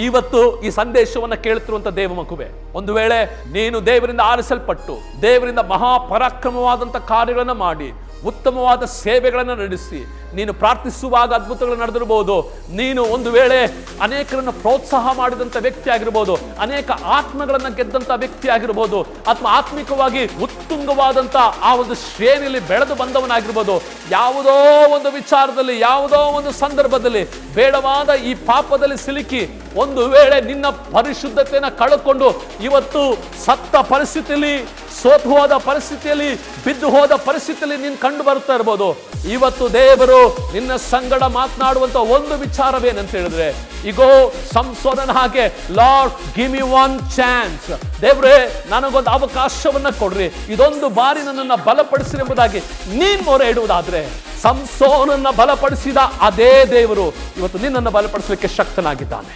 ಇವತ್ತು ಈ ಸಂದೇಶವನ್ನು ಕೇಳುತ್ತಿರುವಂತ ದೇವ ಮಗುವೆ, ಒಂದು ವೇಳೆ ನೀನು ದೇವರಿಂದ ಆರಿಸಲ್ಪಟ್ಟು ದೇವರಿಂದ ಮಹಾಪರಾಕ್ರಮವಾದಂಥ ಕಾರ್ಯಗಳನ್ನು ಮಾಡಿ ಉತ್ತಮವಾದ ಸೇವೆಗಳನ್ನು ನಡೆಸಿ ನೀನು ಪ್ರಾರ್ಥಿಸುವಾಗ ಅದ್ಭುತಗಳು ನಡೆದಿರಬಹುದು. ನೀನು ಒಂದು ವೇಳೆ ಅನೇಕರನ್ನು ಪ್ರೋತ್ಸಾಹ ಮಾಡಿದಂಥ ವ್ಯಕ್ತಿ ಆಗಿರ್ಬೋದು, ಅನೇಕ ಆತ್ಮಗಳನ್ನು ಗೆದ್ದಂಥ ವ್ಯಕ್ತಿ ಆಗಿರ್ಬೋದು, ಅಥವಾ ಆತ್ಮಿಕವಾಗಿ ಉತ್ತುಂಗವಾದಂಥ ಆ ಒಂದು ಶ್ರೇಣಿಯಲ್ಲಿ ಬೆಳೆದು ಬಂದವನಾಗಿರ್ಬೋದು. ಯಾವುದೋ ಒಂದು ವಿಚಾರದಲ್ಲಿ, ಯಾವುದೋ ಒಂದು ಸಂದರ್ಭದಲ್ಲಿ ಬೇಡವಾದ ಈ ಪಾಪದಲ್ಲಿ ಸಿಲುಕಿ ಒಂದು ವೇಳೆ ನಿನ್ನ ಪರಿಶುದ್ಧತೆಯನ್ನು ಕಳೆದುಕೊಂಡು ಇವತ್ತು ಸತ್ತ ಪರಿಸ್ಥಿತಿಯಲ್ಲಿ, ಸೋತು ಹೋದ ಪರಿಸ್ಥಿತಿಯಲ್ಲಿ, ಬಿದ್ದು ಹೋದ ಪರಿಸ್ಥಿತಿಯಲ್ಲಿ ನೀನು ಕಂಡು ಬರುತ್ತಾ ಇರ್ಬೋದು. ಇವತ್ತು ದೇವರು ನಿನ್ನ ಸಂಗಡ ಮಾತನಾಡುವಂತ ಒಂದು ವಿಚಾರವೇನಂತ ಹೇಳಿದ್ರೆ, ಈಗೋ ಸಂಸೋದನ ಹಾಗೆ, lord give me one chance, ದೇವ್ರೇ ನನಗೊಂದು ಅವಕಾಶವನ್ನ ಕೊಡ್ರಿ, ಇದೊಂದು ಬಾರಿ ನನ್ನನ್ನು ಬಲಪಡಿಸಿ ಎಂಬುದಾಗಿ ನೀನ್ ಮೊರೆ ಇಡುವುದಾದ್ರೆ, ಸಂಸೋನನ್ನ ಬಲಪಡಿಸಿದ ಅದೇ ದೇವರು ಇವತ್ತು ನಿನ್ನನ್ನು ಬಲಪಡಿಸಲಿಕ್ಕೆ ಶಕ್ತನಾಗಿದ್ದಾನೆ.